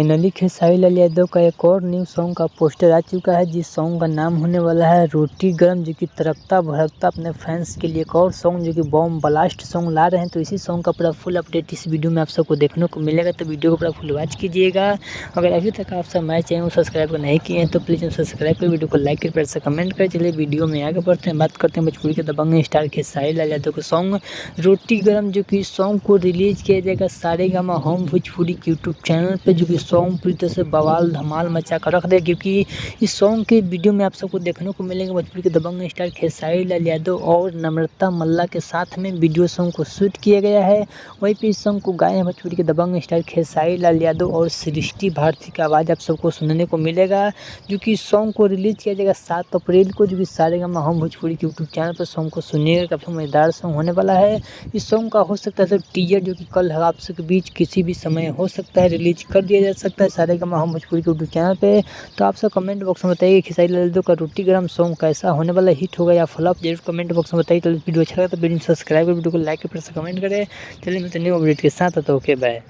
Finally Khesari Lal Yadav का एक और न्यू सॉन्ग का पोस्टर आ चुका है, जिस सॉन्ग का नाम होने वाला है रोटी गरम, जो कि तड़कता भड़कता अपने फैंस के लिए एक और सॉन्ग जो कि बॉम्ब ब्लास्ट सॉन्ग ला रहे हैं। तो इसी सॉन्ग का पूरा फुल अपडेट इस वीडियो में आप सबको देखने को मिलेगा, तो वीडियो को पूरा फुल वॉच कीजिएगा। अगर अभी तक आप सब हमारे चैनल को सब्सक्राइब नहीं किए हैं तो प्लीज़ सब्सक्राइब कर वीडियो को लाइक कर प्यार से कमेंट करें। चलिए वीडियो में आगे बढ़ते हैं, बात करते हैं भोजपुरी के दबंग स्टार खेसारी लाल यादव के सॉन्ग रोटी गरम, जो कि सॉन्ग को रिलीज किया जाएगा Saregama home Bhojpuri YouTube channel पे, जो कि सॉन्ग पूरी तरह से बवाल धमाल मचा कर रख दे। क्योंकि इस सॉन्ग के वीडियो में आप सबको देखने को मिलेंगे भोजपुरी के दबंग स्टार खेसारी लाल यादव और नम्रता मल्ला के साथ में वीडियो सॉन्ग को शूट किया गया है। वहीं पे इस सॉन्ग को गाए हैं भोजपुरी के दबंग स्टार खेसारी लाल यादव और सृष्टि भारती का आवाज़ आप सबको सुनने को मिलेगा। जो कि सॉन्ग को रिलीज किया जाएगा 7 अप्रैल को, जो कि सारेगामा होम भोजपुरी के यूट्यूब चैनल पर सॉन्ग को सुनिएगा। काफ़ी मज़ेदार सॉन्ग होने वाला है। इस सॉन्ग का हो सकता है तो टीजर जो कि कल आप सबके बीच किसी भी समय हो सकता है रिलीज कर दिया जा सकता है सारेगामा होम भोजपुरी के यूट्यूब चैनल पे। तो आप सब कमेंट बॉक्स में बताइए खेसारी लाल यादव का रोटी गरम सॉन्ग कैसा होने वाला, हिट होगा या फ्लॉप, जरूर कमेंट बॉक्स में बताइए। तो वीडियो अच्छा लगा तो वीडियो सब्सक्राइब कर वीडियो को लाइक कर कमेंट करें। चलिए मिलते हैं न्यू अपडेट के साथ, तो ओके बाय।